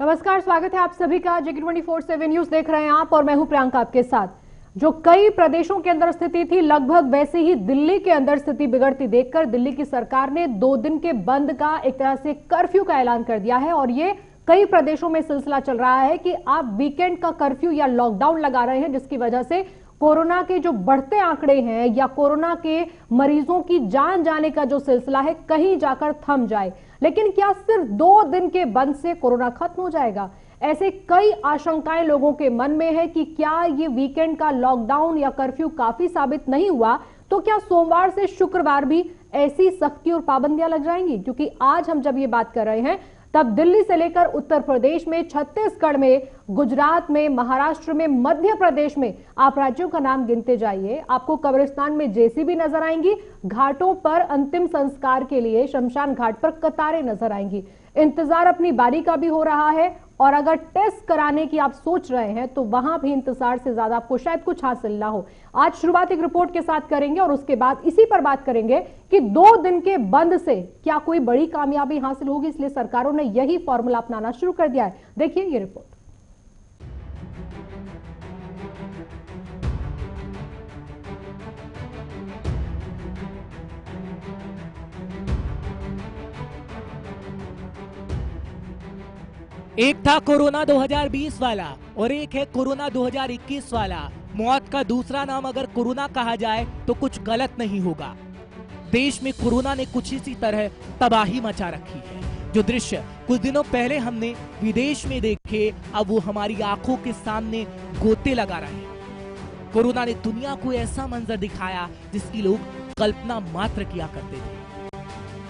नमस्कार, स्वागत है आप सभी का। JK24/7 न्यूज देख रहे हैं आप और मैं हूं प्रियंका आपके साथ। जो कई प्रदेशों के अंदर स्थिति थी, लगभग वैसे ही दिल्ली के अंदर स्थिति बिगड़ती देखकर दिल्ली की सरकार ने 2 दिन के बंद का, एक तरह से कर्फ्यू का ऐलान कर दिया है। और ये कई प्रदेशों में सिलसिला चल रहा है कि आप वीकेंड का कर्फ्यू या लॉकडाउन लगा रहे हैं, जिसकी वजह से कोरोना के जो बढ़ते आंकड़े हैं या कोरोना के मरीजों की जान जाने का जो सिलसिला है कहीं जाकर थम जाए। लेकिन क्या सिर्फ 2 दिन के बंद से कोरोना खत्म हो जाएगा? ऐसे कई आशंकाएं लोगों के मन में है कि क्या ये वीकेंड का लॉकडाउन या कर्फ्यू काफी साबित नहीं हुआ तो क्या सोमवार से शुक्रवार भी ऐसी सख्ती और पाबंदियां लग जाएंगी? क्योंकि आज हम जब ये बात कर रहे हैं तब दिल्ली से लेकर उत्तर प्रदेश में, छत्तीसगढ़ में, गुजरात में, महाराष्ट्र में, मध्य प्रदेश में, आप राज्यों का नाम गिनते जाइए, आपको कब्रिस्तान में जेसीबी नजर आएंगी, घाटों पर अंतिम संस्कार के लिए शमशान घाट पर कतारें नजर आएंगी। इंतजार अपनी बारी का भी हो रहा है और अगर टेस्ट कराने की आप सोच रहे हैं तो वहां भी इंतजार से ज्यादा आपको शायद कुछ हासिल ना हो। आज शुरुआत एक रिपोर्ट के साथ करेंगे और उसके बाद इसी पर बात करेंगे कि 2 दिन के बंद से क्या कोई बड़ी कामयाबी हासिल होगी, इसलिए सरकारों ने यही फॉर्मूला अपनाना शुरू कर दिया है। देखिए ये रिपोर्ट। एक था कोरोना 2020 वाला और एक है कोरोना 2021 वाला। मौत का दूसरा नाम अगर कोरोना कहा जाए तो कुछ गलत नहीं होगा। देश में कोरोना ने कुछ इसी तरह तबाही मचा रखी है। जो दृश्य कुछ दिनों पहले हमने विदेश में देखे, अब वो हमारी आंखों के सामने गोते लगा रहे हैं। कोरोना ने दुनिया को ऐसा मंजर दिखाया जिसकी लोग कल्पना मात्र किया करते थे।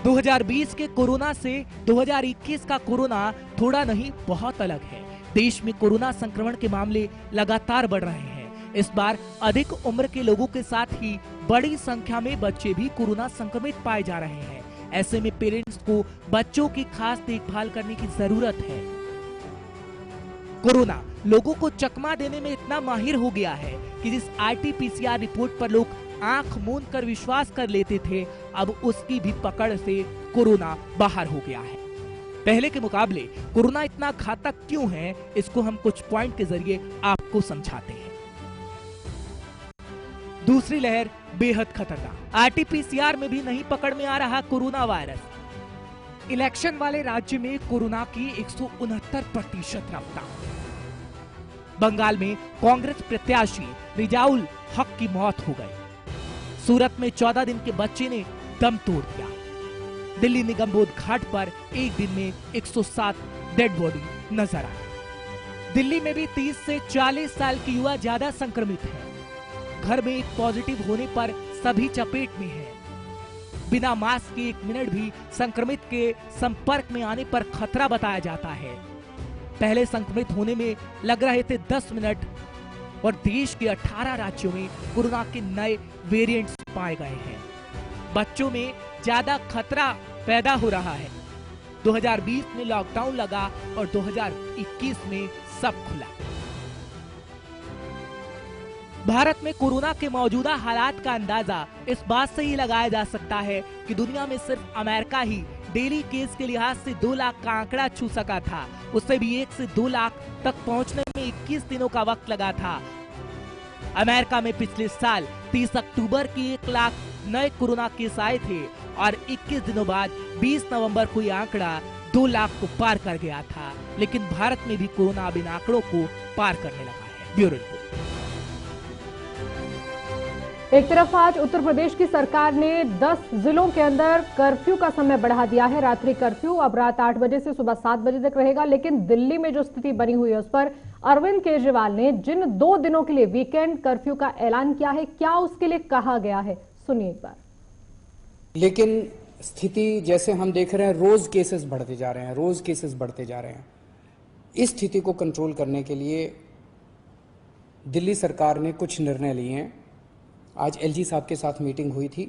2020 के कोरोना से 2021 का कोरोना थोड़ा नहीं बहुत अलग है। देश में कोरोना संक्रमण के मामले लगातार बढ़ रहे हैं। इस बार अधिक उम्र के लोगों के साथ ही बड़ी संख्या में बच्चे भी कोरोना संक्रमित पाए जा रहे हैं। ऐसे में पेरेंट्स को बच्चों की खास देखभाल करने की जरूरत है। कोरोना लोगों को चकमा देने में इतना माहिर हो गया है कि जिस RT-PCR रिपोर्ट पर लोग आंख मूंद कर विश्वास कर लेते थे, अब उसकी भी पकड़ से कोरोना बाहर हो गया है। पहले के मुकाबले कोरोना इतना घातक क्यों है, इसको हम कुछ पॉइंट के जरिए आपको समझाते हैं। दूसरी लहर बेहद खतरनाक। RT-PCR में भी नहीं पकड़ में आ रहा कोरोना वायरस। इलेक्शन वाले राज्य में कोरोना की 169% रफ्तार। बंगाल में कांग्रेस प्रत्याशी रिजाउल हक की मौत हो गई। सूरत में 14 दिन के बच्चे ने दम तोड़ दिया। दिल्ली निगमबोध घाट पर एक दिन में 107 डेड बॉडी नजर आई। दिल्ली में भी 30 से 40 साल की युवा ज्यादा संक्रमित है। घर में एक पॉजिटिव होने पर सभी चपेट में है। बिना मास्क के 1 मिनट भी संक्रमित के संपर्क में आने पर खतरा बताया जाता है। पहले संक्रमित होने में लग रहे थे 10 मिनट और देश के 18 राज्यों में कोरोना के नए वेरिएंट्स पाए गए हैं। बच्चों में ज्यादा खतरा पैदा हो रहा है। 2020 में लॉकडाउन लगा और 2021 में सब खुला। भारत में कोरोना के मौजूदा हालात का अंदाजा इस बात से ही लगाया जा सकता है कि दुनिया में सिर्फ अमेरिका ही डेली केस के लिहाज से 2 लाख का आंकड़ा छू सका था। उससे भी 1 से 2 लाख तक पहुंचने में 21 दिनों का वक्त लगा था। अमेरिका में पिछले साल 30 अक्टूबर की 1 लाख नए कोरोना केस आए थे और 21 दिनों बाद 20 नवंबर को यह आंकड़ा 2 लाख को पार कर गया था। लेकिन भारत में भी कोरोना अब इन आंकड़ों को पार करने लगा है। Bureau report. एक तरफ आज उत्तर प्रदेश की सरकार ने 10 जिलों के अंदर कर्फ्यू का समय बढ़ा दिया है। रात्रि कर्फ्यू अब रात 8 बजे से सुबह 7 बजे तक रहेगा। लेकिन दिल्ली में जो स्थिति बनी हुई है उस पर अरविंद केजरीवाल ने जिन 2 दिनों के लिए वीकेंड कर्फ्यू का ऐलान किया है, क्या उसके लिए कहा गया है, सुनिए एक बार। लेकिन स्थिति जैसे हम देख रहे हैं, रोज केसेस बढ़ते जा रहे हैं। इस स्थिति को कंट्रोल करने के लिए दिल्ली सरकार ने कुछ निर्णय लिए हैं। आज LG साहब के साथ मीटिंग हुई थी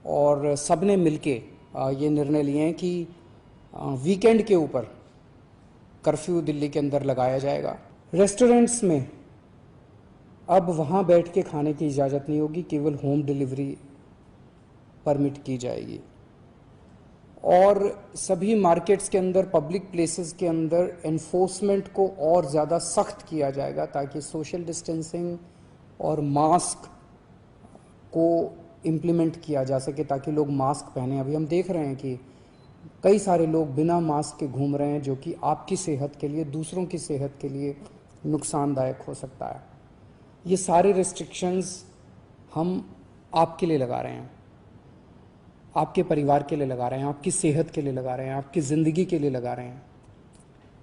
और सबने मिलके ये निर्णय लिए हैं कि वीकेंड के ऊपर कर्फ्यू दिल्ली के अंदर लगाया जाएगा। रेस्टोरेंट्स में अब वहाँ बैठ के खाने की इजाज़त नहीं होगी, केवल होम डिलीवरी परमिट की जाएगी। और सभी मार्केट्स के अंदर, पब्लिक प्लेसेस के अंदर एनफोर्समेंट को और ज़्यादा सख्त किया जाएगा ताकि सोशल डिस्टेंसिंग और मास्क को इम्प्लीमेंट किया जा सके, ताकि लोग मास्क पहने। अभी हम देख रहे हैं कि कई सारे लोग बिना मास्क के घूम रहे हैं, जो कि आपकी सेहत के लिए, दूसरों की सेहत के लिए नुकसानदायक हो सकता है। ये सारे रेस्ट्रिक्शंस हम आपके लिए लगा रहे हैं, आपके परिवार के लिए लगा रहे हैं, आपकी सेहत के लिए लगा रहे हैं, आपकी ज़िंदगी के लिए लगा रहे हैं।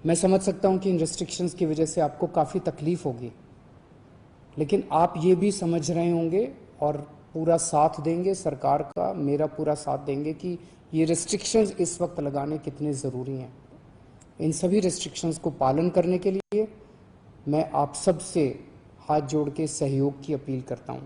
मैं समझ सकता हूं कि इन रेस्ट्रिक्शंस की वजह से आपको काफ़ी तकलीफ होगी, लेकिन आप ये भी समझ रहे होंगे और पूरा साथ देंगे, सरकार का, मेरा पूरा साथ देंगे कि ये रेस्ट्रिक्शंस इस वक्त लगाने कितने ज़रूरी हैं। इन सभी रेस्ट्रिक्शंस को पालन करने के लिए मैं आप सब से हाथ जोड़ के सहयोग की अपील करता हूं।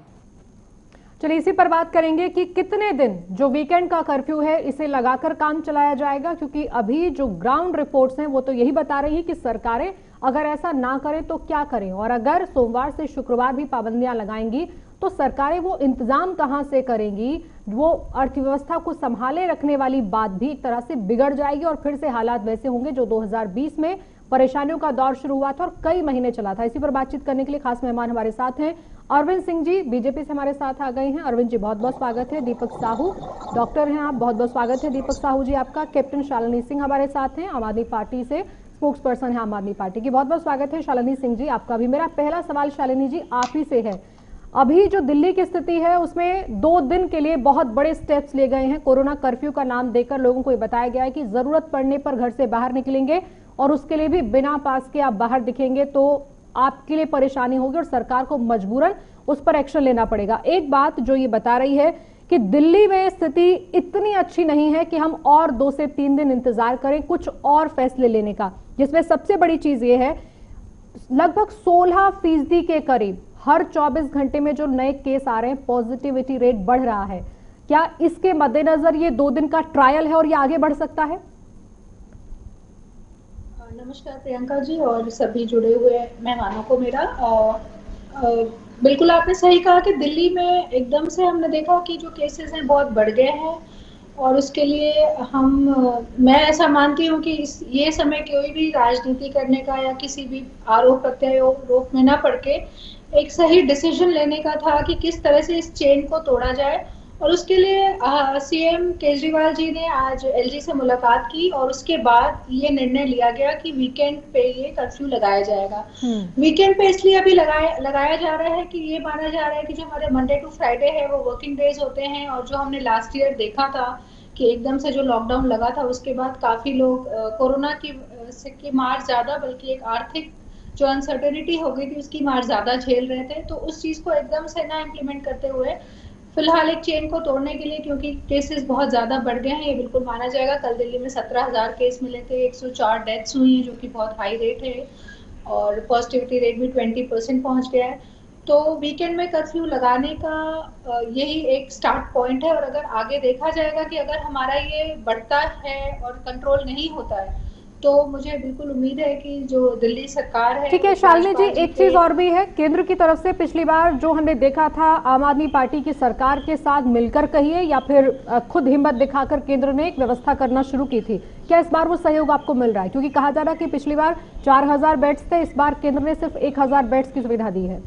चलिए इसी पर बात करेंगे कि कितने दिन जो वीकेंड का कर्फ्यू है इसे लगाकर काम चलाया जाएगा, क्योंकि अभी जो ग्राउंड रिपोर्ट्स हैं वो तो यही बता रही है कि सरकारें अगर ऐसा ना करें तो क्या करें, और अगर सोमवार से शुक्रवार भी पाबंदियां लगाएंगी तो सरकारें वो इंतजाम कहां से करेंगी। वो अर्थव्यवस्था को संभाले रखने वाली बात भी एक तरह से बिगड़ जाएगी और फिर से हालात वैसे होंगे जो 2020 में परेशानियों का दौर शुरू हुआ था और कई महीने चला था। इसी पर बातचीत करने के लिए खास मेहमान हमारे साथ हैं अरविंद सिंह जी, बीजेपी से हमारे साथ आ गए हैं। अरविंद जी बहुत बहुत स्वागत है। दीपक साहू डॉक्टर हैं आप, बहुत बहुत स्वागत है दीपक साहू जी आपका। कैप्टन शालिनी सिंह हमारे साथ हैं, आम आदमी पार्टी से स्पोक्स पर्सन है आम आदमी पार्टी की, बहुत बहुत स्वागत है शालिनी सिंह जी आपका भी। मेरा पहला सवाल शालिनी जी आप ही से है, अभी जो दिल्ली की स्थिति है उसमें 2 दिन के लिए बहुत बड़े स्टेप्स लिए गए हैं। कोरोना कर्फ्यू का नाम देकर लोगों को ये बताया गया है कि जरूरत पड़ने पर घर से बाहर निकलेंगे और उसके लिए भी बिना पास के आप बाहर दिखेंगे तो आपके लिए परेशानी होगी और सरकार को मजबूरन उस पर एक्शन लेना पड़ेगा। एक बात जो ये बता रही है कि दिल्ली में स्थिति इतनी अच्छी नहीं है कि हम और 2 से 3 दिन इंतजार करें कुछ और फैसले लेने का, जिसमें सबसे बड़ी चीज ये है लगभग 16% के करीब हर 24 घंटे में जो नए केस आ रहे हैं, पॉजिटिविटी रेट बढ़ रहा है। क्या इसके मद्देनजर ये 2 दिन का ट्रायल है और ये आगे बढ़ सकता है? नमस्कार प्रियंका जी और सभी जुड़े हुए मेहमानों को मेरा। बिल्कुल आपने सही कहा कि दिल्ली में एकदम से हमने देखा कि जो केसेस हैं बहुत बढ़ गए हैं और उसके लिए मैं ऐसा मानती हूँ कि ये समय कोई भी राजनीति करने का या किसी भी आरोप प्रत्यारोप में ना पड़ के एक सही डिसीजन लेने का था कि किस तरह से इस चेन को तोड़ा जाए। और उसके लिए सीएम केजरीवाल जी ने आज एलजी से मुलाकात की और उसके बाद ये निर्णय लिया गया कि वीकेंड पे ये कर्फ्यू लगाया जाएगा। वीकेंड पे इसलिए अभी लगाया जा रहा है कि ये माना जा रहा है कि जो हमारे मंडे टू फ्राइडे है वो वर्किंग डेज होते हैं, और जो हमने लास्ट ईयर देखा था कि एकदम से जो लॉकडाउन लगा था उसके बाद काफी लोग कोरोना की मार ज्यादा, बल्कि एक आर्थिक जो अनसर्टेनिटी हो गई थी उसकी मार ज्यादा झेल रहे थे। तो उस चीज को एकदम से ना इम्प्लीमेंट करते हुए फिलहाल एक चेन को तोड़ने के लिए, क्योंकि केसेस बहुत ज्यादा बढ़ गए हैं, ये बिल्कुल माना जाएगा। कल दिल्ली में 17,000 केस मिले थे, 104 डेथ्स हुई हैं जो कि बहुत हाई रेट है, और पॉजिटिविटी रेट भी 20% पहुंच गया है। तो वीकेंड में कर्फ्यू लगाने का यही एक स्टार्ट पॉइंट है, और अगर आगे देखा जाएगा कि अगर हमारा ये बढ़ता है और कंट्रोल नहीं होता है तो मुझे बिल्कुल उम्मीद है कि जो दिल्ली सरकार है। ठीक है शालिनी जी, एक चीज और भी है, केंद्र की तरफ से पिछली बार जो हमने देखा था आम आदमी पार्टी की सरकार के साथ मिलकर कहिए या फिर खुद हिम्मत दिखाकर केंद्र ने एक व्यवस्था करना शुरू की थी, क्या इस बार वो सहयोग आपको मिल रहा है? क्योंकि कहा जा रहा है कि पिछली बार 4,000 बेड्स थे, इस बार केंद्र ने सिर्फ 1,000 बेड्स की सुविधा दी है।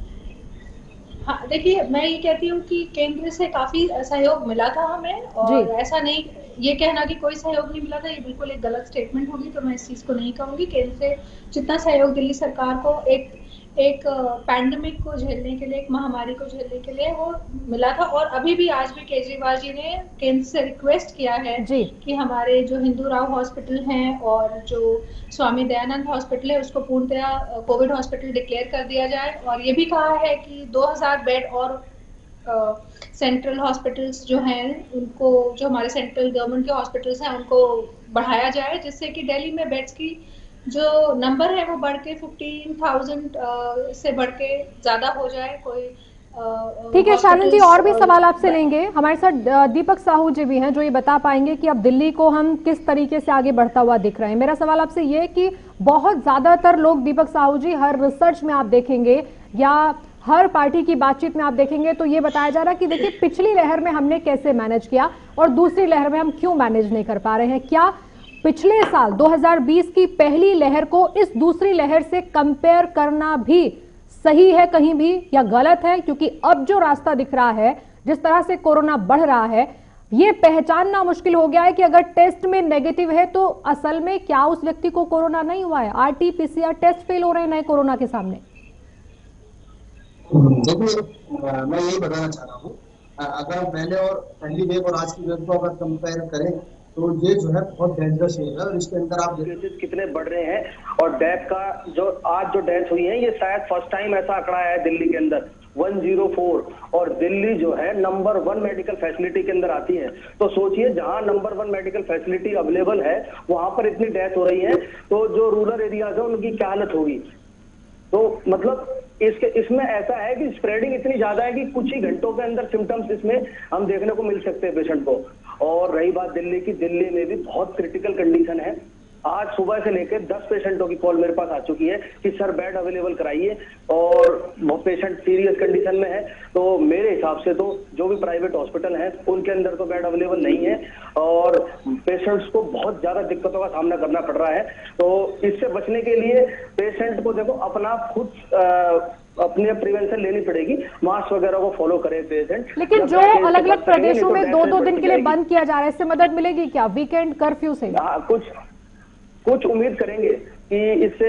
हाँ देखिए, मैं ये कहती हूँ कि केंद्र से काफी सहयोग मिला था हमें, और ऐसा नहीं, ये कहना कि कोई सहयोग नहीं मिला था ये बिल्कुल एक गलत स्टेटमेंट होगी, तो मैं इस चीज को नहीं कहूंगी। केंद्र से जितना सहयोग दिल्ली सरकार को एक पैंडेमिक को झेलने के लिए, एक महामारी को झेलने के लिए वो मिला था, और अभी भी आज भी केजरीवाल जी ने केंद्र से रिक्वेस्ट किया है कि हमारे जो हिंदू राव हॉस्पिटल हैं और जो स्वामी दयानंद हॉस्पिटल है उसको पूर्णतया कोविड हॉस्पिटल डिक्लेयर कर दिया जाए, और ये भी कहा है कि 2,000 बेड और सेंट्रल हॉस्पिटल्स जो हैं उनको, जो हमारे सेंट्रल गवर्नमेंट के हॉस्पिटल्स हैं उनको बढ़ाया जाए, जिससे कि दिल्ली में बेड्स की जो नंबर है वो बढ़ के 15,000 से बढ़ के ज्यादा हो जाए। कोई ठीक है शालिनी जी, और भी सवाल आपसे लेंगे। हमारे साथ दीपक साहू जी भी हैं जो ये बता पाएंगे कि अब दिल्ली को हम किस तरीके से आगे बढ़ता हुआ दिख रहे हैं। मेरा सवाल आपसे ये है कि बहुत ज्यादातर लोग, दीपक साहू जी, हर रिसर्च में आप देखेंगे या हर पार्टी की बातचीत में आप देखेंगे तो ये बताया जा रहा है कि देखिए पिछली लहर में हमने कैसे मैनेज किया, और दूसरी लहर में हम क्यों मैनेज नहीं कर पा रहे हैं? क्या पिछले साल 2020 की पहली लहर को इस दूसरी लहर से कंपेयर करना भी सही है कहीं भी, या गलत है? क्योंकि अब जो रास्ता दिख रहा है, जिस तरह से कोरोना बढ़ रहा है, ये पहचानना मुश्किल हो गया है कि अगर टेस्ट में नेगेटिव है तो असल में क्या उस व्यक्ति को कोरोना नहीं हुआ है। RT-PCR टेस्ट फेल हो रहे हैं नए कोरोना के सामने। देखिए, मैं यही बताना चाह रहा हूँ, अगर पहले और पहली वेव और आज की वेव को अगर कंपेयर करें तो ये जो है बहुत डेंजरस है और इसके अंदर आप केसेस कितने बढ़ रहे हैं और डेथ का जो आज जो डेथ हुई है ये शायद फर्स्ट टाइम ऐसा आंकड़ा है दिल्ली के अंदर 104, और दिल्ली जो है नंबर 1 मेडिकल फैसिलिटी के अंदर आती है। तो सोचिए जहां नंबर 1 मेडिकल फैसिलिटी अवेलेबल है वहां पर इतनी डेथ हो रही है, तो जो रूरल एरियाज है उनकी क्या हालत होगी। तो मतलब इसमें ऐसा है कि स्प्रेडिंग इतनी ज्यादा है कि कुछ ही घंटों के अंदर सिम्टम्स इसमें हम देखने को मिल सकते हैं पेशेंट को। और रही बात दिल्ली की, दिल्ली में भी बहुत क्रिटिकल कंडीशन है। आज सुबह से लेकर 10 पेशेंटों की कॉल मेरे पास आ चुकी है कि सर बेड अवेलेबल कराइए, और वो पेशेंट सीरियस कंडीशन में है। तो मेरे हिसाब से तो जो भी प्राइवेट हॉस्पिटल है उनके अंदर तो बेड अवेलेबल नहीं है और पेशेंट्स को बहुत ज्यादा दिक्कतों का सामना करना पड़ रहा है। तो इससे बचने के लिए पेशेंट को देखो अपना खुद अपने प्रिवेंशन लेनी पड़ेगी, मास्क वगैरह को फॉलो करे पेशेंट। लेकिन जो अलग अलग प्रदेशों में 2-2 दिन के लिए बंद किया जा रहा है, इससे मदद मिलेगी क्या वीकेंड कर्फ्यू से? कुछ उम्मीद करेंगे कि इससे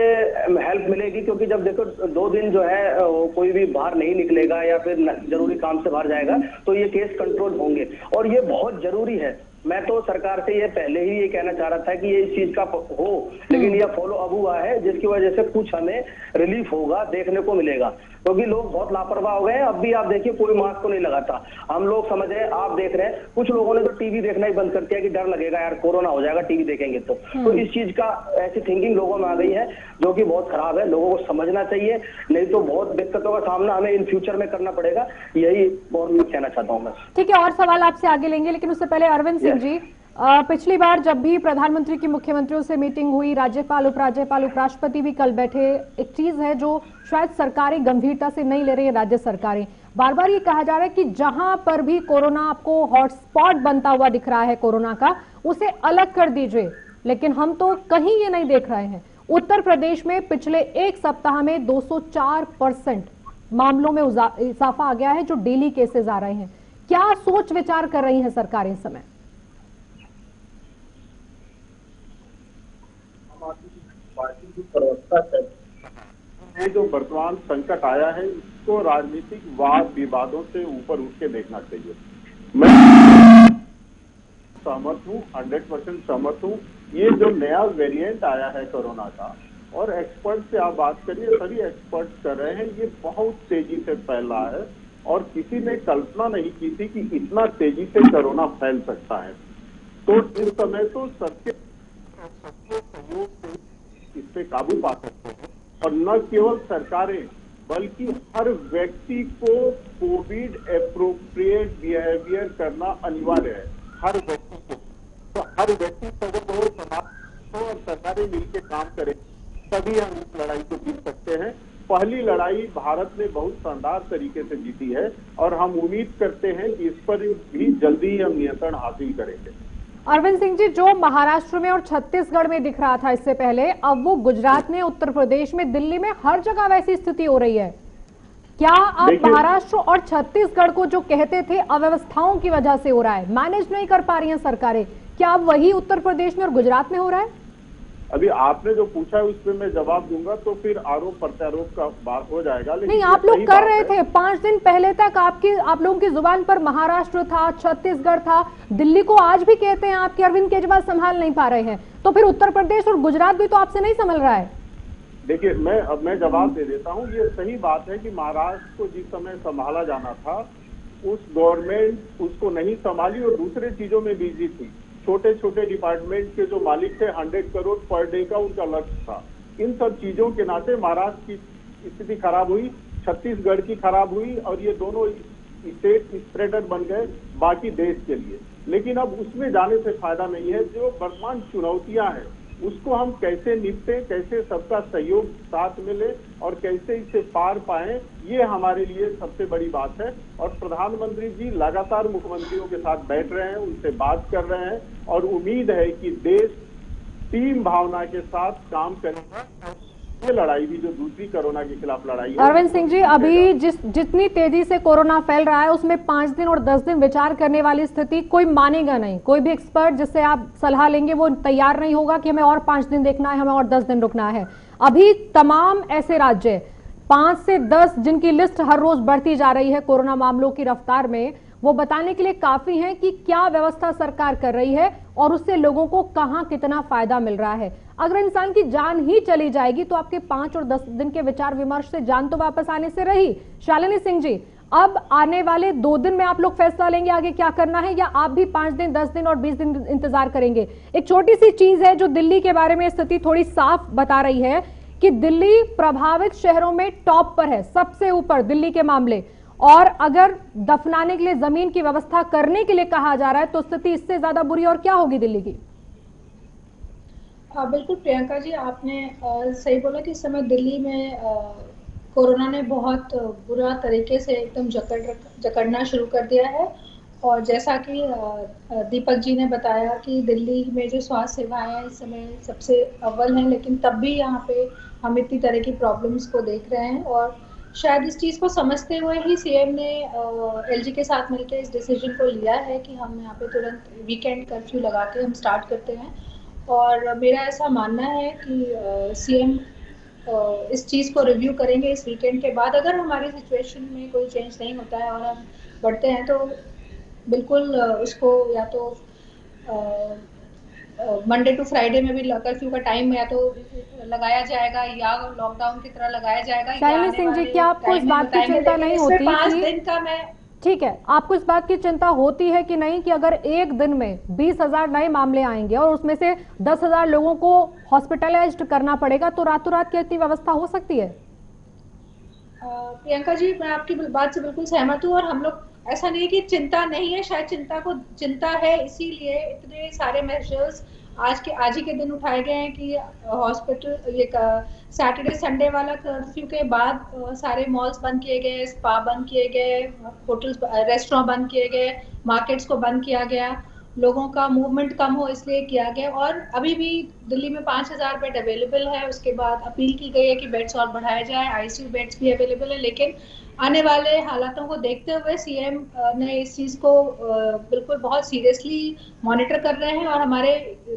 हेल्प मिलेगी, क्योंकि जब देखो 2 दिन जो है कोई भी बाहर नहीं निकलेगा या फिर जरूरी काम से बाहर जाएगा तो ये केस कंट्रोल होंगे, और ये बहुत जरूरी है। मैं तो सरकार से ये पहले ही ये कहना चाह रहा था कि ये इस चीज का हो, लेकिन ये फॉलो अब हुआ है जिसकी वजह से कुछ हमें रिलीफ होगा, देखने को मिलेगा। क्योंकि लोग बहुत लापरवाह हो गए हैं। अब भी आप देखिए कोई मास्क को नहीं लगाता, हम लोग समझ रहे हैं, आप देख रहे हैं, कुछ लोगों ने तो टीवी देखना ही बंद कर दिया कि डर लगेगा यार कोरोना हो जाएगा टीवी देखेंगे तो इस चीज का ऐसी थिंकिंग लोगों में आ गई है जो कि बहुत खराब है। लोगों को समझना चाहिए, नहीं तो बहुत दिक्कतों का सामना हमें इन फ्यूचर में करना पड़ेगा। यही और मैं कहना चाहता हूँ। ठीक है, और सवाल आपसे आगे लेंगे, लेकिन उससे पहले अरविंद सिंह जी, पिछली बार जब भी प्रधानमंत्री की मुख्यमंत्रियों से मीटिंग हुई, राज्यपाल, उपराज्यपाल, उपराष्ट्रपति भी कल बैठे, एक चीज है जो शायद सरकारें गंभीरता से नहीं ले रही है, राज्य सरकारें। बार बार ये कहा जा रहा है कि जहां पर भी कोरोना आपको हॉटस्पॉट बनता हुआ दिख रहा है कोरोना का, उसे अलग कर दीजिए, लेकिन हम तो कहीं ये नहीं देख रहे हैं। उत्तर प्रदेश में पिछले एक सप्ताह में 204% मामलों में इजाफा आ गया है, जो डेली केसेस आ रहे हैं। क्या सोच विचार कर रही है सरकार इस समय? पार्टी की प्रवक्ता है, जो वर्तमान संकट आया है इसको राजनीतिक वाद विवादों से ऊपर उठ के देखना चाहिए। मैं सहमत हूँ, 100% सहमत हूँ। ये जो नया वेरिएंट आया है कोरोना का, और एक्सपर्ट से आप बात करिए, सभी एक्सपर्ट कर रहे हैं, ये बहुत तेजी से फैल रहा है और किसी ने कल्पना नहीं की थी कि इतना तेजी से कोरोना फैल सकता है। तो इस समय तो सबके सहयोग से इस पे काबू पा सकते हैं, और न केवल सरकारें बल्कि हर व्यक्ति को कोविड एप्रोप्रिएट बिहेवियर करना अनिवार्य है, हर व्यक्ति को। तो हर व्यक्ति सजग हो, समाज हो और सरकारें मिलकर काम करें, तभी हम इस लड़ाई को जीत सकते हैं। पहली लड़ाई भारत ने बहुत शानदार तरीके से जीती है और हम उम्मीद करते हैं कि इस पर भी जल्दी ही हम नियंत्रण हासिल करेंगे। अरविंद सिंह जी, जो महाराष्ट्र में और छत्तीसगढ़ में दिख रहा था इससे पहले, अब वो गुजरात में, उत्तर प्रदेश में, दिल्ली में, हर जगह वैसी स्थिति हो रही है। क्या आप महाराष्ट्र और छत्तीसगढ़ को जो कहते थे अव्यवस्थाओं की वजह से हो रहा है, मैनेज नहीं कर पा रही हैं सरकारें, क्या अब वही उत्तर प्रदेश में और गुजरात में हो रहा है? अभी आपने जो पूछा है उस पर मैं जवाब दूंगा तो फिर आरोप प्रत्यारोप का बात हो जाएगा। नहीं, आप लोग कर रहे थे 5 दिन पहले तक, आप लोगों की जुबान पर महाराष्ट्र था, छत्तीसगढ़ था, दिल्ली को आज भी कहते हैं आपके अरविंद केजरीवाल संभाल नहीं पा रहे हैं, तो फिर उत्तर प्रदेश और गुजरात भी तो आपसे नहीं संभल रहा है। देखिए, मैं जवाब दे देता हूँ। ये सही बात है कि महाराष्ट्र को जिस समय संभाला जाना था उस गवर्नमेंट उसको नहीं संभाली और दूसरे चीजों में बिजी थी। छोटे छोटे डिपार्टमेंट के जो मालिक थे 100 करोड़ पर डे का उनका लक्ष्य था। इन सब चीजों के नाते महाराष्ट्र की स्थिति खराब हुई, छत्तीसगढ़ की खराब हुई, और ये दोनों स्टेट स्प्रेडर बन गए बाकी देश के लिए। लेकिन अब उसमें जाने से फायदा नहीं है। जो वर्तमान चुनौतियां हैं उसको हम कैसे निपटे, कैसे सबका सहयोग साथ मिले और कैसे इसे पार पाएं, ये हमारे लिए सबसे बड़ी बात है। और प्रधानमंत्री जी लगातार मुख्यमंत्रियों के साथ बैठ रहे हैं, उनसे बात कर रहे हैं और उम्मीद है कि देश टीम भावना के साथ काम करेगा। ये लड़ाई भी जो दूसरी कोरोना के खिलाफ लड़ाई है, अरविंद सिंह जी, अभी जितनी तेजी से कोरोना फैल रहा है उसमें 5 दिन और 10 दिन विचार करने वाली स्थिति कोई मानेगा नहीं। कोई भी एक्सपर्ट जिससे आप सलाह लेंगे वो तैयार नहीं होगा कि हमें और 5 दिन देखना है, हमें और 10 दिन रुकना है। अभी तमाम ऐसे राज्य 5 से 10 जिनकी लिस्ट हर रोज बढ़ती जा रही है कोरोना मामलों की रफ्तार में, वो बताने के लिए काफी है कि क्या व्यवस्था सरकार कर रही है और उससे लोगों को कहां कितना फायदा मिल रहा है। अगर इंसान की जान ही चली जाएगी तो आपके 5 और 10 दिन के विचार विमर्श से जान तो वापस आने से रही। शालिनी सिंह जी, अब आने वाले 2 दिन में आप लोग फैसला लेंगे आगे क्या करना है, या आप भी 5 दिन, 10 दिन और 20 दिन इंतजार करेंगे? एक छोटी सी चीज है जो दिल्ली के बारे में स्थिति थोड़ी साफ बता रही है कि दिल्ली प्रभावित शहरों में टॉप पर है, सबसे ऊपर दिल्ली के मामले। और अगर दफनाने के लिए जमीन की व्यवस्था करने के लिए कहा जा रहा है तो स्थिति इससे ज्यादा बुरी और क्या होगी दिल्ली की? बिल्कुल प्रियंका जी, आपने सही बोला कि इस समय दिल्ली में कोरोना ने बहुत बुरा तरीके से एकदम जकड़ना शुरू कर दिया है। और जैसा कि दीपक जी ने बताया कि दिल्ली में जो स्वास्थ्य सेवाएं हैं इस समय सबसे अव्वल हैं, लेकिन तब भी यहाँ पे हम इतनी तरह की प्रॉब्लम्स को देख रहे हैं। और शायद इस चीज़ को समझते हुए ही सीएम ने एलजी के साथ मिलकर इस डिसीजन को लिया है कि हम यहाँ पे तुरंत वीकेंड कर्फ्यू लगा के हम स्टार्ट करते हैं। और मेरा ऐसा मानना है कि सीएम इस चीज़ को रिव्यू करेंगे इस वीकेंड के बाद। अगर हमारी सिचुएशन में कोई चेंज नहीं होता है और हम बढ़ते हैं तो बिल्कुल उसको या तो मंडे टू फ्राइडे में भी कर्फ्यू का टाइम या तो लगाया जाएगा या लॉकडाउन की तरह लगाया जाएगा। शालिनी सिंह जी, क्या आपको इस बात की चिंता नहीं होती? 5 दिन का मैं ठीक है, आपको इस बात की चिंता होती है कि नहीं कि अगर एक दिन में 20,000 नए मामले आएंगे और उसमें से 10,000 लोगों को हॉस्पिटलाइज्ड करना पड़ेगा तो रातों रात की इतनी व्यवस्था हो सकती है? प्रियंका जी, मैं आपकी बात से बिल्कुल सहमत हूँ। और हम लोग, ऐसा नहीं है कि चिंता नहीं है, शायद चिंता है, इसीलिए इतने सारे मेजर्स आज ही के दिन उठाए गए हैं कि हॉस्पिटल ये सैटरडे संडे वाला कर्फ्यू के बाद सारे मॉल्स बंद किए गए, स्पा बंद किए गए, होटल्स रेस्टोरेंट बंद किए गए, मार्केट्स को बंद किया गया, लोगों का मूवमेंट कम हो इसलिए किया गया। और अभी भी दिल्ली में 5,000 बेड अवेलेबल है। उसके बाद अपील की गई है कि बेड्स और बढ़ाया जाए, आईसीयू बेड्स भी अवेलेबल है। लेकिन आने वाले हालातों को देखते हुए सीएम ने इस चीज़ को बिल्कुल बहुत सीरियसली मॉनिटर कर रहे हैं। और हमारे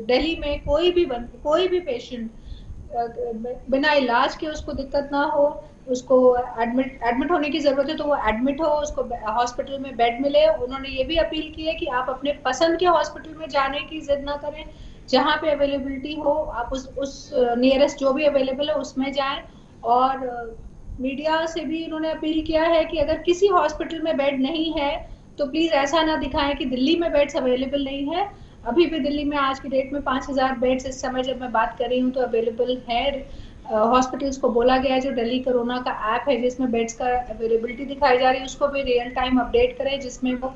दिल्ली में कोई भी पेशेंट बिना इलाज के उसको दिक्कत ना हो, उसको एडमिट होने की जरूरत है तो वो एडमिट हो, उसको हॉस्पिटल में बेड मिले। उन्होंने ये भी अपील की है कि आप अपने पसंद के हॉस्पिटल में जाने की जिद ना करें, जहाँ पे अवेलेबिलिटी हो आप उस नियरेस्ट जो भी अवेलेबल है उसमें जाएं। और मीडिया से भी उन्होंने अपील किया है कि अगर किसी हॉस्पिटल में बेड नहीं है तो प्लीज ऐसा ना दिखाएं कि दिल्ली में बेड्स अवेलेबल नहीं है। अभी भी दिल्ली में आज की डेट में 5,000 बेड्स इस समय जब मैं बात कर रही हूँ तो अवेलेबल है। हॉस्पिटल्स को बोला गया है, जो दिल्ली कोरोना का ऐप है जिसमें बेड्स का अवेलेबिलिटी दिखाई जा रही है उसको भी रियल टाइम अपडेट करें, जिसमें वो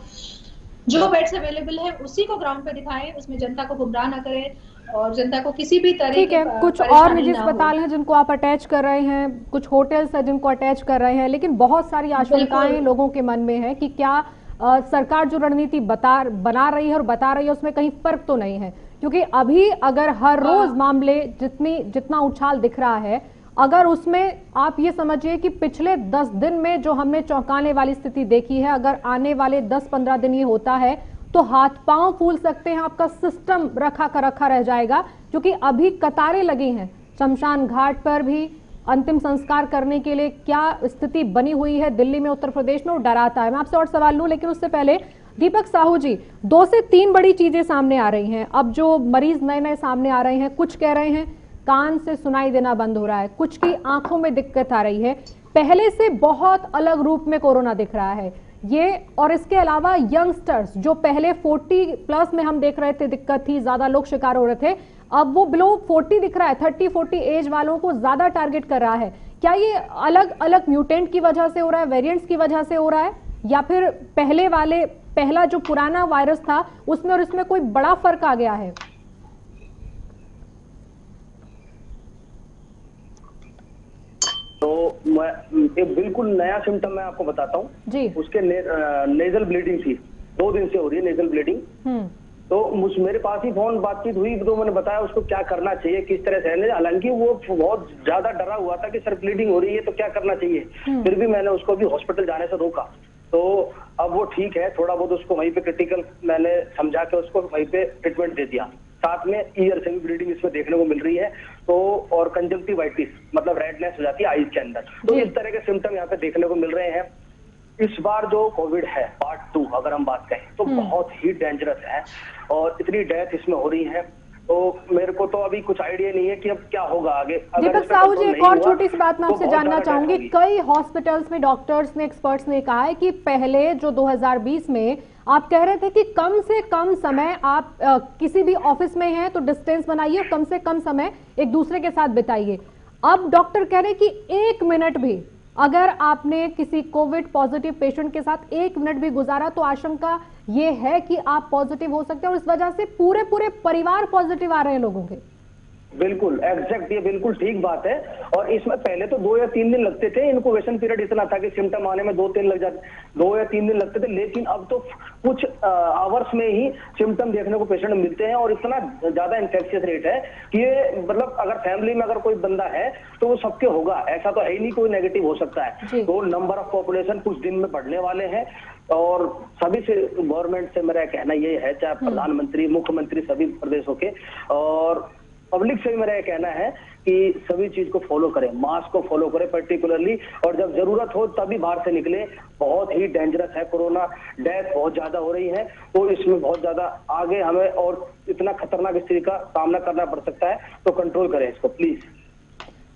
जो बेड्स अवेलेबल है उसी को ग्राउंड पे दिखाएं, उसमें जनता को गुमराह ना करें और जनता को किसी भी तरह ठीक है। कुछ और निजी अस्पताल हैं जिनको आप अटैच कर रहे हैं, कुछ होटल्स हैं जिनको अटैच कर रहे हैं, लेकिन बहुत सारी आशंकाएं लोगों के मन में है कि क्या सरकार जो रणनीति बना रही है और बता रही है उसमें कहीं फर्क तो नहीं है। क्योंकि अभी अगर हर रोज मामले जितना उछाल दिख रहा है, अगर उसमें आप ये समझिए कि पिछले 10 दिन में जो हमने चौंकाने वाली स्थिति देखी है, अगर आने वाले 10-15 दिन ये होता है तो हाथ पांव फूल सकते हैं, आपका सिस्टम रखा रह जाएगा। क्योंकि अभी कतारें लगी हैं शमशान घाट पर भी अंतिम संस्कार करने के लिए। क्या स्थिति बनी हुई है दिल्ली में, उत्तर प्रदेश में, वो डराता है। मैं आपसे और सवाल लूं, लेकिन उससे पहले दीपक साहू जी, 2 से 3 बड़ी चीजें सामने आ रही हैं। अब जो मरीज नए सामने आ रहे हैं, कुछ कह रहे हैं कान से सुनाई देना बंद हो रहा है, कुछ की आंखों में दिक्कत आ रही है, पहले से बहुत अलग रूप में कोरोना दिख रहा है ये। और इसके अलावा यंगस्टर्स जो पहले 40+ में हम देख रहे थे दिक्कत थी, ज्यादा लोग शिकार हो रहे थे, अब वो बिलो 40 दिख रहा है, 30-40 एज वालों को ज्यादा टारगेट कर रहा है। क्या ये अलग अलग म्यूटेंट की वजह से हो रहा है, वेरिएंट्स की वजह से हो रहा है, या फिर पहला जो पुराना वायरस था उसमें और इसमें कोई बड़ा फर्क आ गया है? एक बिल्कुल नया सिम्टम मैं आपको बताता हूँ जी। उसके नेजल ब्लीडिंग थी, 2 दिन से हो रही है नेजल ब्लीडिंग। तो मेरे पास ही फोन बातचीत हुई तो मैंने बताया उसको क्या करना चाहिए, किस तरह से। हालांकि वो बहुत ज्यादा डरा हुआ था कि सर ब्लीडिंग हो रही है तो क्या करना चाहिए, फिर भी मैंने उसको भी हॉस्पिटल जाने से रोका। तो अब वो ठीक है, थोड़ा बहुत उसको वहीं पे क्रिटिकल मैंने समझा के उसको वहीं पे ट्रीटमेंट दे दिया। साथ में ईयर से भी ब्लीडिंग इसमें देखने को मिल रही है, तो और कंजक्टिवाइटिस मतलब रेडनेस हो जाती है आईज के अंदर। तो इस तरह के सिम्टम यहाँ पे देखने को मिल रहे हैं। इस बार जो कोविड है पार्ट 2 अगर हम बात करें तो बहुत ही डेंजरस है और इतनी डेथ इसमें हो रही है, तो मेरे को तो अभी कुछ आइडिया नहीं है कि अब क्या होगा आगे। दीपक साहू जी, एक और छोटी सी बात मैं आपसे जानना चाहूंगी। कई हॉस्पिटल्स में डॉक्टर्स ने, एक्सपर्ट्स ने कहा है कि पहले जो 2020 में आप कह रहे थे कि कम से कम समय आप किसी भी ऑफिस में हैं तो डिस्टेंस बनाइए, कम से कम समय एक दूसरे के साथ बिताइए। अब डॉक्टर कह रहे हैं कि 1 मिनट भी अगर आपने किसी कोविड पॉजिटिव पेशेंट के साथ 1 मिनट भी गुजारा तो आशंका ये है कि आप पॉजिटिव हो सकते हैं और इस वजह से पूरे परिवार पॉजिटिव आ रहे हैं लोगों के। बिल्कुल एग्जैक्ट, ये बिल्कुल ठीक बात है। और इसमें पहले तो 2 या 3 दिन लगते थे, इनक्यूबेशन पीरियड इतना था कि सिम्टम आने में 2 या 3 दिन लगते थे, लेकिन अब तो कुछ आवर्स में ही सिम्टम देखने को पेशेंट मिलते हैं। और इतना ज्यादा इन्फेक्शियस रेट है कि ये मतलब अगर फैमिली में अगर कोई बंदा है तो वो सबके होगा, ऐसा तो है ही नहीं कोई नेगेटिव हो सकता है। तो नंबर ऑफ पॉपुलेशन कुछ दिन में बढ़ने वाले हैं और सभी से गवर्नमेंट से मेरा कहना ये है, चाहे प्रधानमंत्री, मुख्यमंत्री सभी प्रदेशों के और पब्लिक से भी मेरा ये कहना है कि सभी चीज को फॉलो करें, मास्क को फॉलो करें पर्टिकुलरली, और जब जरूरत हो तभी बाहर से निकले। बहुत ही डेंजरस है कोरोना, डेथ बहुत ज्यादा हो रही है, तो इसमें बहुत ज्यादा आगे हमें और इतना खतरनाक स्थिति का सामना करना पड़ सकता है, तो कंट्रोल करें इसको प्लीज।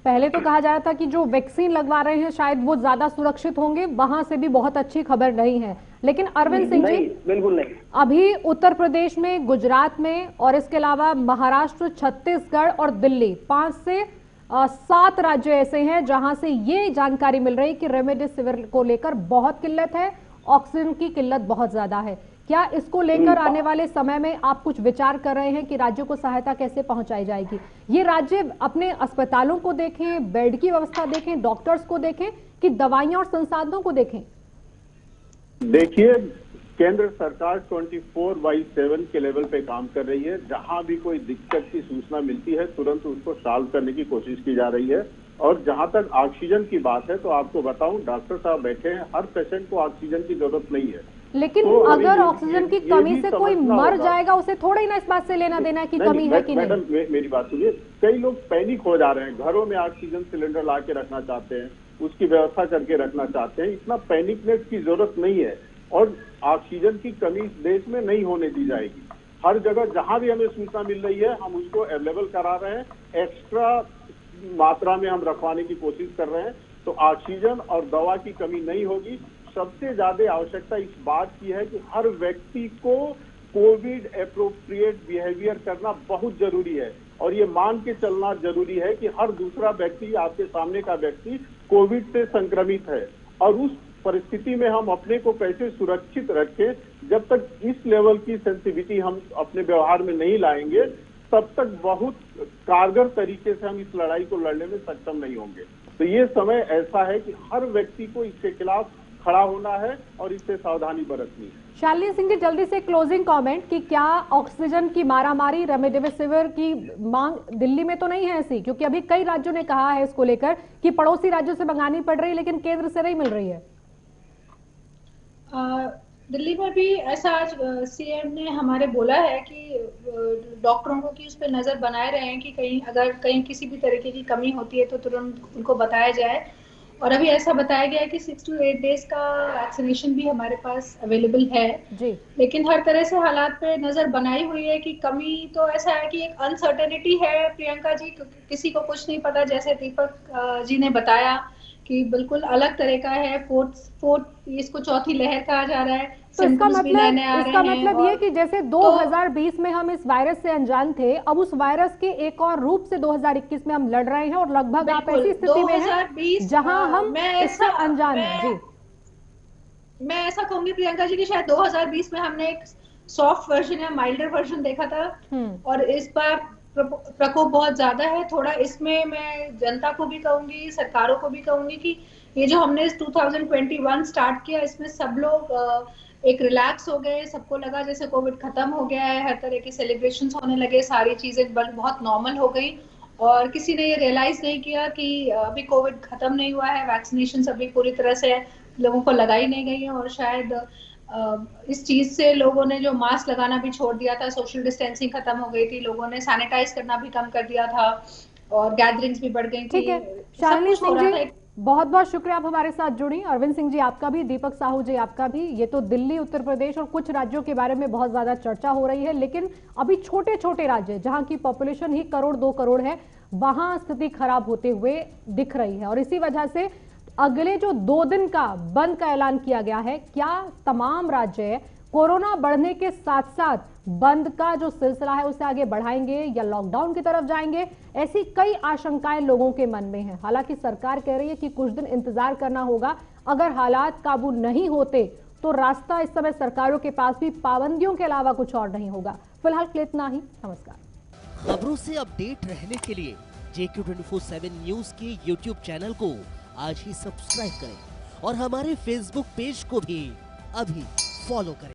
पहले तो कहा जा रहा था कि जो वैक्सीन लगवा रहे हैं शायद वो ज्यादा सुरक्षित होंगे, वहां से भी बहुत अच्छी खबर नहीं है। लेकिन अरविंद सिंह जी, बिल्कुल नहीं। अभी उत्तर प्रदेश में, गुजरात में और इसके अलावा महाराष्ट्र, छत्तीसगढ़ और दिल्ली 5 से 7 राज्य ऐसे हैं जहां से ये जानकारी मिल रही कि रेमडेसिविर को लेकर बहुत किल्लत है, ऑक्सीजन की किल्लत बहुत ज्यादा है। क्या इसको लेकर आने वाले समय में आप कुछ विचार कर रहे हैं कि राज्यों को सहायता कैसे पहुंचाई जाएगी? ये राज्य अपने अस्पतालों को देखें, बेड की व्यवस्था देखें, डॉक्टर्स को देखें कि दवाइयां और संसाधनों को देखें? देखिए, केंद्र सरकार 24/7 के लेवल पे काम कर रही है। जहां भी कोई दिक्कत की सूचना मिलती है तुरंत उसको सॉल्व करने की कोशिश की जा रही है। और जहां तक ऑक्सीजन की बात है तो आपको बताऊं, डॉक्टर साहब बैठे हैं, हर पेशेंट को ऑक्सीजन की जरूरत नहीं है। लेकिन तो अगर ऑक्सीजन की कमी से कोई मर जाएगा, उसे थोड़ा ही ना इस बात से लेना देना है कि कमी है कि नहीं। मैडम मेरी बात सुनिए, कई लोग पैनिक हो जा रहे हैं, घरों में ऑक्सीजन सिलेंडर ला के रखना चाहते हैं, उसकी व्यवस्था करके रखना चाहते हैं। इतना पैनिकनेस की जरूरत नहीं है और ऑक्सीजन की कमी इस देश में नहीं होने दी जाएगी। हर जगह जहां भी हमें सूचना मिल रही है हम उसको अवेलेबल करा रहे हैं, एक्स्ट्रा मात्रा में हम रखवाने की कोशिश कर रहे हैं, तो ऑक्सीजन और दवा की कमी नहीं होगी। सबसे ज्यादा आवश्यकता इस बात की है कि हर व्यक्ति को कोविड एप्रोप्रिएट बिहेवियर करना बहुत जरूरी है और ये मान के चलना जरूरी है कि हर दूसरा व्यक्ति, आपके सामने का व्यक्ति कोविड से संक्रमित है। और उस परिस्थिति में हम अपने को कैसे सुरक्षित रखें, जब तक इस लेवल की सेंसिटिविटी हम अपने व्यवहार में नहीं लाएंगे तब तक बहुत कारगर तरीके से हम इस लड़ाई को लड़ने में सक्षम नहीं होंगे। तो ये समय ऐसा है कि हर व्यक्ति को इसके खिलाफ खड़ा होना है और इससे सावधानी बरतनी है। शालिनी सिंह जी, जल्दी से क्लोजिंग कमेंट कि क्या ऑक्सीजन की मारामारी, रेमडेसिविर की मांग दिल्ली में तो नहीं है ऐसी, क्योंकि अभी कई राज्यों ने कहा है इसको लेकर कि पड़ोसी राज्यों से मंगानी पड़ रही है लेकिन केंद्र से नहीं मिल रही है। दिल्ली में भी ऐसा आज सीएम ने हमारे बोला है कि डॉक्टरों को कि उस पर नजर बनाए रहे हैं कि कहीं किसी भी तरीके की कमी होती है तो तुरंत उनको बताया जाए। और अभी ऐसा बताया गया है कि 6 to 8 डेज का वैक्सीनेशन भी हमारे पास अवेलेबल है जी। लेकिन हर तरह से हालात पे नजर बनाई हुई है कि कमी तो ऐसा है कि एक अनसर्टेनिटी है प्रियंका जी, किसी को कुछ नहीं पता, जैसे दीपक जी ने बताया कि बिल्कुल अलग तरह का है। फोर्थ इसको चौथी लहर कहा जा रहा है। तो इसका मतलब ये कि जैसे 2020 में हम इस वायरस से अनजान थे, अब उस वायरस के एक और रूप से 2021 में हम लड़ रहे हैं और लगभग आप ऐसी स्थिति में हैं जहां हम इससे अनजान हैं। जी, मैं ऐसा कहूंगी प्रियंका जी कि शायद 2020 में हमने एक सॉफ्ट वर्जन या माइल्डर वर्जन देखा था और इस बार प्रकोप बहुत ज्यादा है। थोड़ा इसमें मैं जनता को भी कहूंगी, सरकारों को भी कहूंगी कि ये जो हमने 2021 स्टार्ट किया, इसमें सब लोग एक रिलैक्स हो गए। सबको लगा जैसे कोविड खत्म हो गया है, हर तरह के सेलिब्रेशंस होने लगे, सारी चीजें बहुत नॉर्मल हो गई। और किसी ने ये रियलाइज नहीं किया कि अभी कोविड खत्म नहीं हुआ है, वैक्सीनेशन अभी पूरी तरह से लोगों को लगाई नहीं गई है। और शायद इस चीज से लोगों ने जो मास्क लगाना भी छोड़ दिया था, सोशल डिस्टेंसिंग खत्म हो गई थी, लोगों ने सैनिटाइज करना भी कम कर दिया था और गैदरिंग्स भी बढ़ गई थी। ठीक है शालिनी सिंह जी, बहुत बहुत शुक्रिया आप हमारे साथ जुड़ी। अरविंद सिंह जी आपका भी, दीपक साहू जी आपका भी। ये तो दिल्ली, उत्तर प्रदेश और कुछ राज्यों के बारे में बहुत ज्यादा चर्चा हो रही है, लेकिन अभी छोटे छोटे राज्य जहां की पॉपुलेशन ही 1-2 करोड़ है, वहां स्थिति खराब होते हुए दिख रही है। और इसी वजह से अगले जो 2 दिन का बंद का ऐलान किया गया है, क्या तमाम राज्य कोरोना बढ़ने के साथ साथ बंद का जो सिलसिला है उसे आगे बढ़ाएंगे या लॉकडाउन की तरफ जाएंगे, ऐसी कई आशंकाएं लोगों के मन में है। हालांकि सरकार कह रही है कि कुछ दिन इंतजार करना होगा, अगर हालात काबू नहीं होते तो रास्ता इस समय सरकारों के पास भी पाबंदियों के अलावा कुछ और नहीं होगा। फिलहाल के लिए इतना ही, नमस्कार। खबरों से अपडेट रहने के लिए JQ24/7 न्यूज के YouTube चैनल को आज ही सब्सक्राइब करें और हमारे Facebook पेज को भी अभी फॉलो करें।